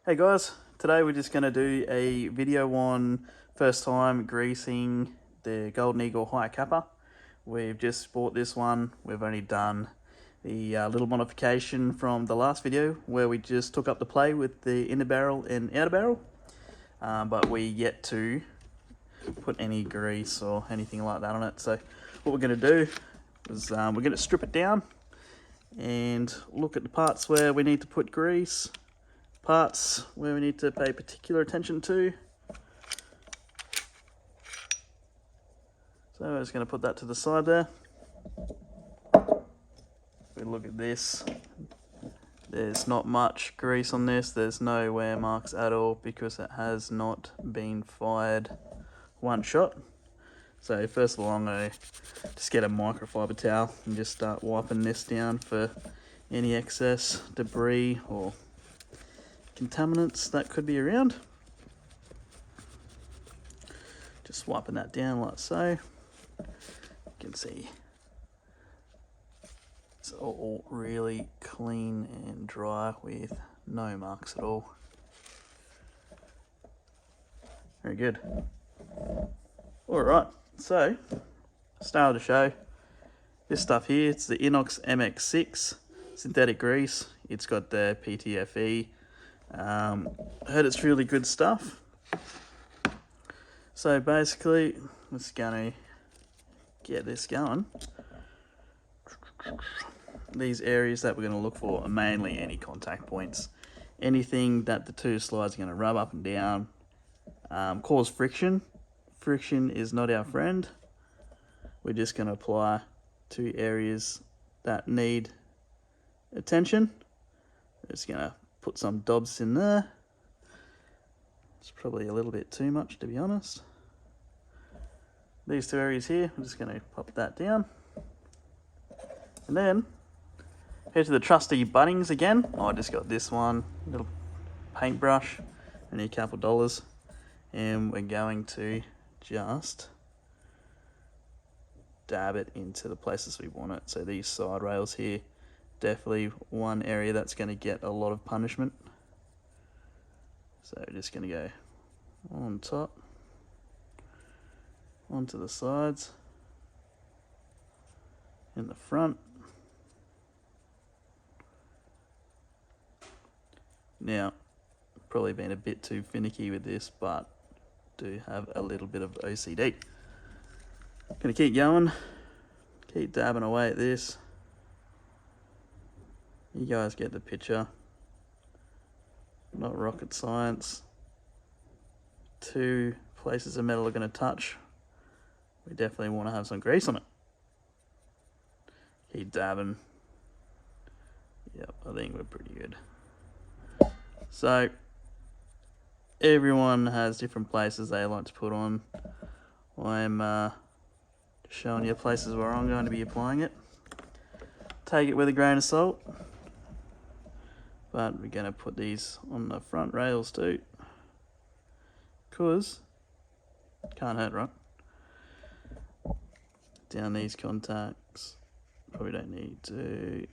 Hey guys, today we're just going to do a video on first time greasing the Golden Eagle Hi-Capa. We've just bought this one. We've only done the little modification from the last video where we just took up the play with the inner barrel and outer barrel, but we yet to put any grease or anything like that on it. So what we're going to do is we're going to strip it down and look at the parts where we need to put grease, parts where we need to pay particular attention to. So I'm just going to put that to the side there. If we look at this, there's not much grease on this. There's no wear marks at all because it has not been fired one shot. So first of all, I'm going to just get a microfiber towel and just start wiping this down for any excess debris or contaminants that could be around. Just wiping that down like so. You can see it's all really clean and dry with no marks at all. Very good. Alright, so start of the show. This stuff here, it's the Inox MX6 synthetic grease. It's got the PTFE. I heard it's really good stuff. So basically, I'm just going to get this going. These areas that we're going to look for are mainly any contact points. Anything that the two slides are going to rub up and down, cause friction. Friction is not our friend. We're just going to apply to areas that need attention. We're just going to put some dobs in there. It's probably a little bit too much, to be honest. These two areas here, I'm just going to pop that down. And then head to the trusty Bunnings again. I just got this one, little paintbrush, only a couple dollars. And we're going to just dab it into the places we want it. So these side rails here, definitely one area that's going to get a lot of punishment. So just going to go on top, onto the sides, in the front. Now, probably been a bit too finicky with this, but do have a little bit of OCD. Gonna keep going, keep dabbing away at this. You guys get the picture. Not rocket science. Two places of metal are going to touch. We definitely want to have some grease on it. Keep dabbing. Yep, I think we're pretty good. So, everyone has different places they like to put on. I'm showing you places where I'm going to be applying it. Take it with a grain of salt. But we're going to put these on the front rails too, because can't hurt, right? Down these contacts, probably don't need to.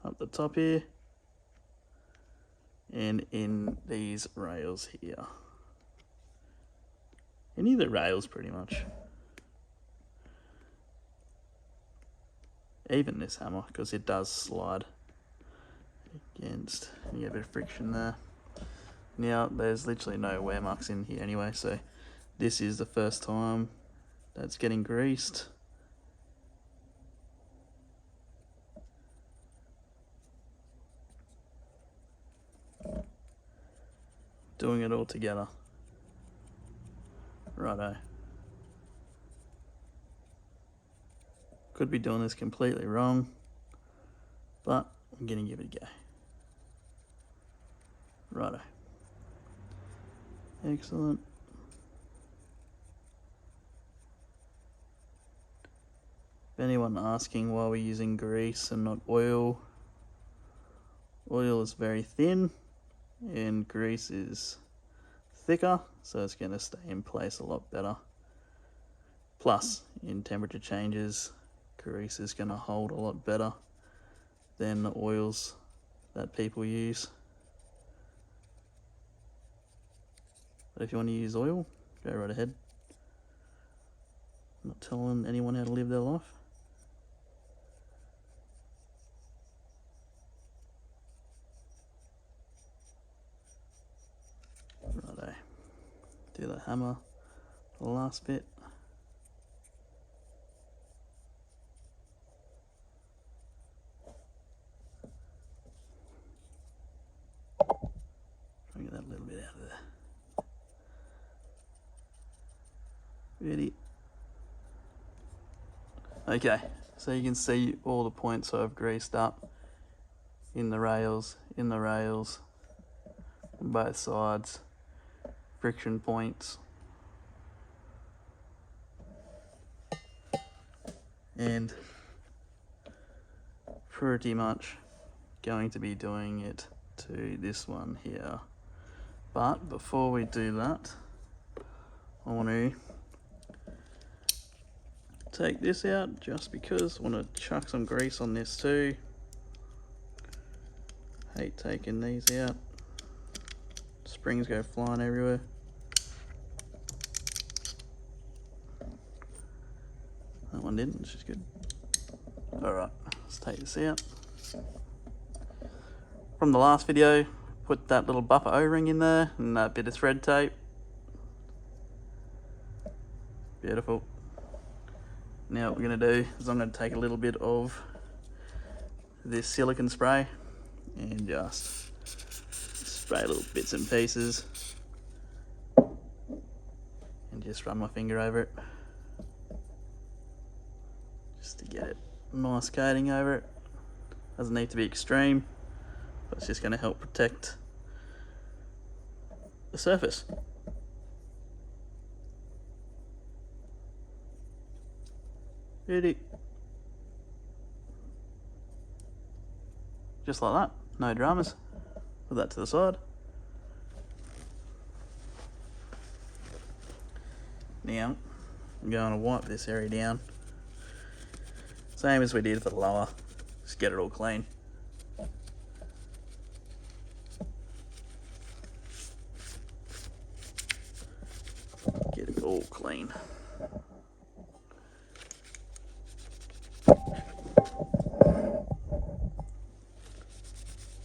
Up the top here, and in these rails here. Any of the rails pretty much. Even this hammer, because it does slide against, you get a bit of friction there. Now there's literally no wear marks in here anyway, so this is the first time that's getting greased. Doing it all together. Righto. Could be doing this completely wrong, but I'm gonna give it a go. Righto. Excellent. If anyone asking why we're using grease and not oil, oil is very thin and grease is thicker, so it's going to stay in place a lot better. Plus, in temperature changes, grease is going to hold a lot better than the oils that people use. But if you want to use oil, go right ahead. I'm not telling anyone how to live their life. Righto. Do the hammer for the last bit. Try and get that a little bit out of there. Ready? Okay, so you can see all the points I've greased up in the rails, on both sides, friction points. And pretty much going to be doing it to this one here. But before we do that, I want to take this out just because I want to chuck some grease on this too. Hate taking these out. Springs go flying everywhere. That one didn't, which is good. Alright, let's take this out. From the last video, put that little buffer O-ring in there and that bit of thread tape. Beautiful. Now what we're going to do is I'm going to take a little bit of this silicone spray and just spray little bits and pieces and just run my finger over it just to get it nice coating over it. Doesn't need to be extreme, but it's just going to help protect the surface. Ready? Just like that, no dramas. Put that to the side. Now, I'm going to wipe this area down. Same as we did for the lower, just get it all clean. Get it all clean.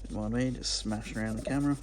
Didn't mind me just smashing around the camera.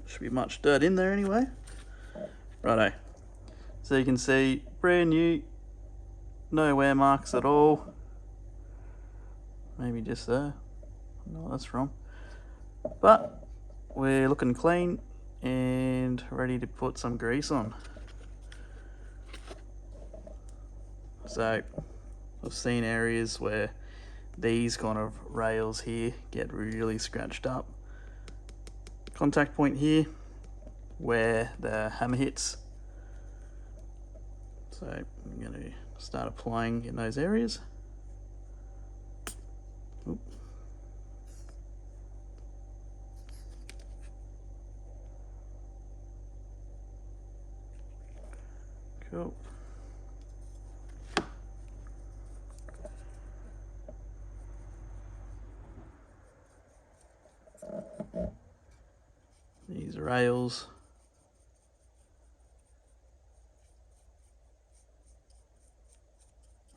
Should be much dirt in there anyway. Righto. So you can see brand new, no wear marks at all. Maybe just there. I don't know what that's from. But we're looking clean and ready to put some grease on. So I've seen areas where these kind of rails here get really scratched up. Contact point here where the hammer hits. So I'm going to start applying in those areas. Oop. Cool. These rails.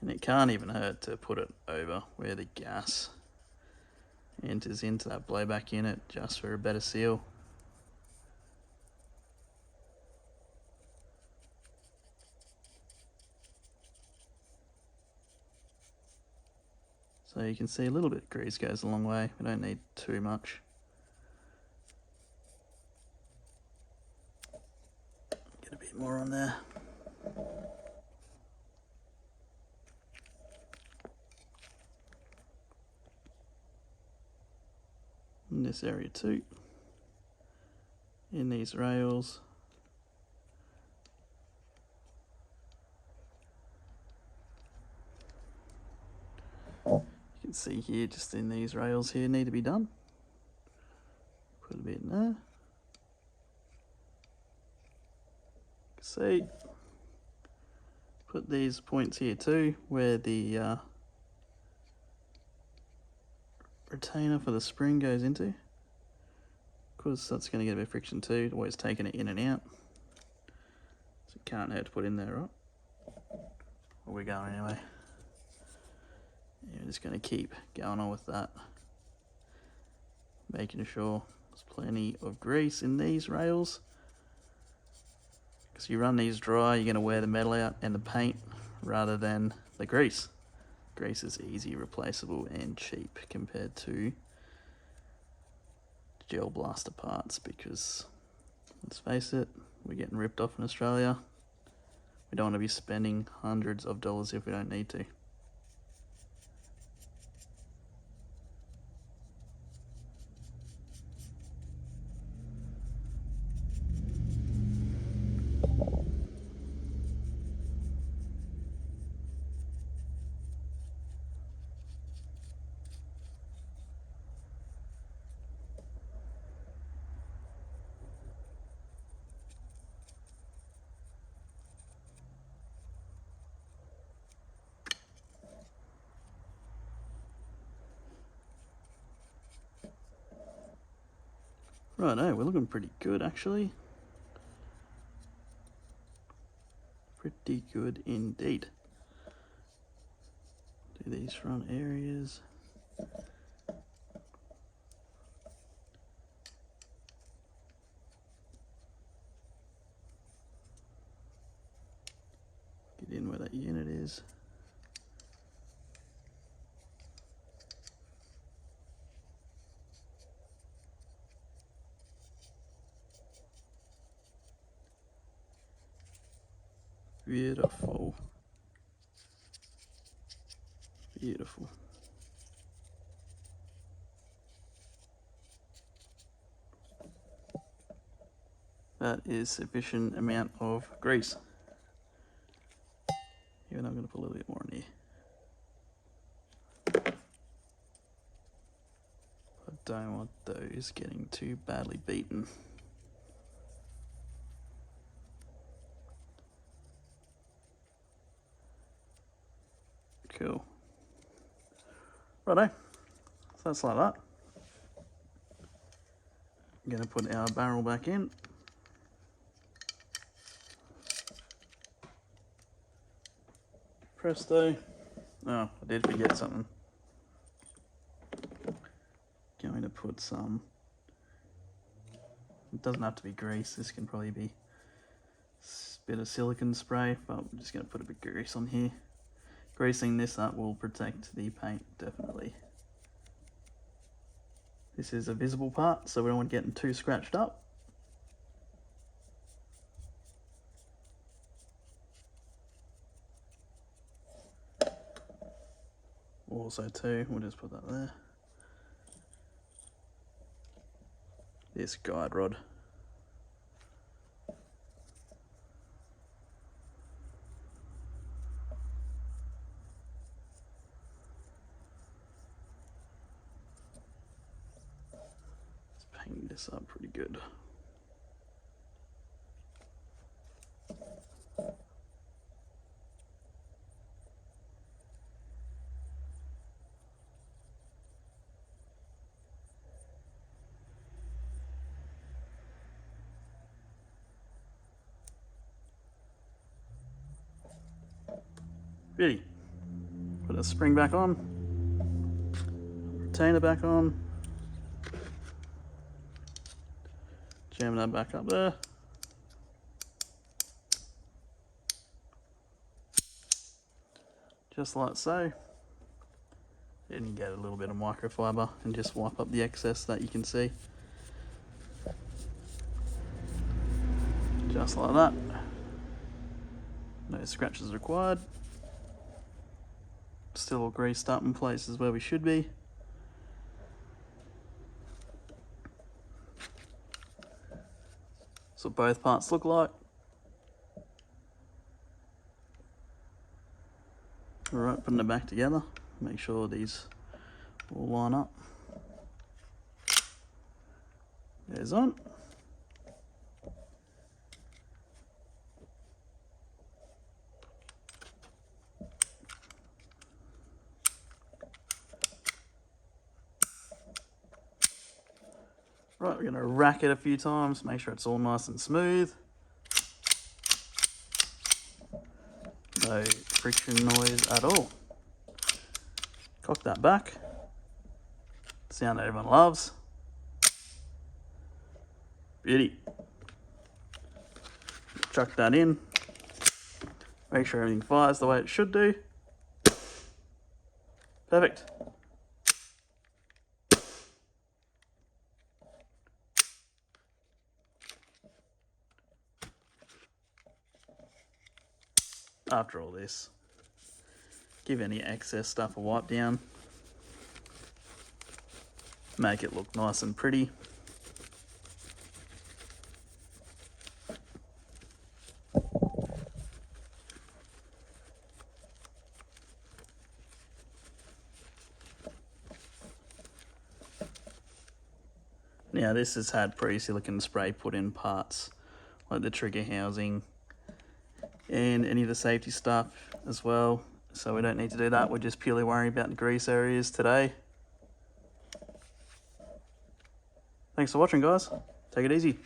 And it can't even hurt to put it over where the gas enters into that blowback unit just for a better seal. So you can see a little bit of grease goes a long way. We don't need too much. Get a bit more on there. In this area too. In these rails. You can see here, just in these rails here, need to be done. Put a bit in there. See, put these points here too, where the retainer for the spring goes into, because that's going to get a bit of friction too, always taking it in and out. So you can't know how to put in there, right? Well, we're going anyway. Yeah, we're just going to keep going on with that, making sure there's plenty of grease in these rails, because you run these dry, you're going to wear the metal out and the paint rather than the grease. Grease is easy, replaceable and cheap compared to gel blaster parts, because let's face it, we're getting ripped off in Australia. We don't want to be spending hundreds of dollars if we don't need to. Righto, we're looking pretty good actually. Pretty good indeed. Do these front areas. Get in where that unit is. Beautiful. Beautiful. That is sufficient amount of grease. Even I'm going to put a little bit more in here. I don't want those getting too badly beaten. Cool. Righto, so that's like that. I'm going to put our barrel back in. Presto. Oh, I did forget something. Going to put some, it doesn't have to be grease, this can probably be a bit of silicone spray, but I'm just going to put a bit of grease on here. Greasing this up will protect the paint, definitely. This is a visible part, so we don't want it getting too scratched up. Also too, we'll just put that there. This guide rod. Let's paint this up pretty good. Ready. Put a spring back on. Retainer back on. Jam that back up there. Just like so. Then you get a little bit of microfiber and just wipe up the excess that you can see. Just like that. No scratches required. Still all greased up in places where we should be. That's what both parts look like. Alright, putting it back together. Make sure these all line up. There's on. Right, we're going to rack it a few times, make sure it's all nice and smooth. No friction noise at all. Cock that back. Sound that everyone loves. Beauty. Chuck that in. Make sure everything fires the way it should do. Perfect. After all this, give any excess stuff a wipe down. Make it look nice and pretty. Now this has had pre-silicon spray put in parts, like the trigger housing and any of the safety stuff as well. So we don't need to do that, we're just purely worrying about the grease areas today. Thanks for watching, guys. Take it easy.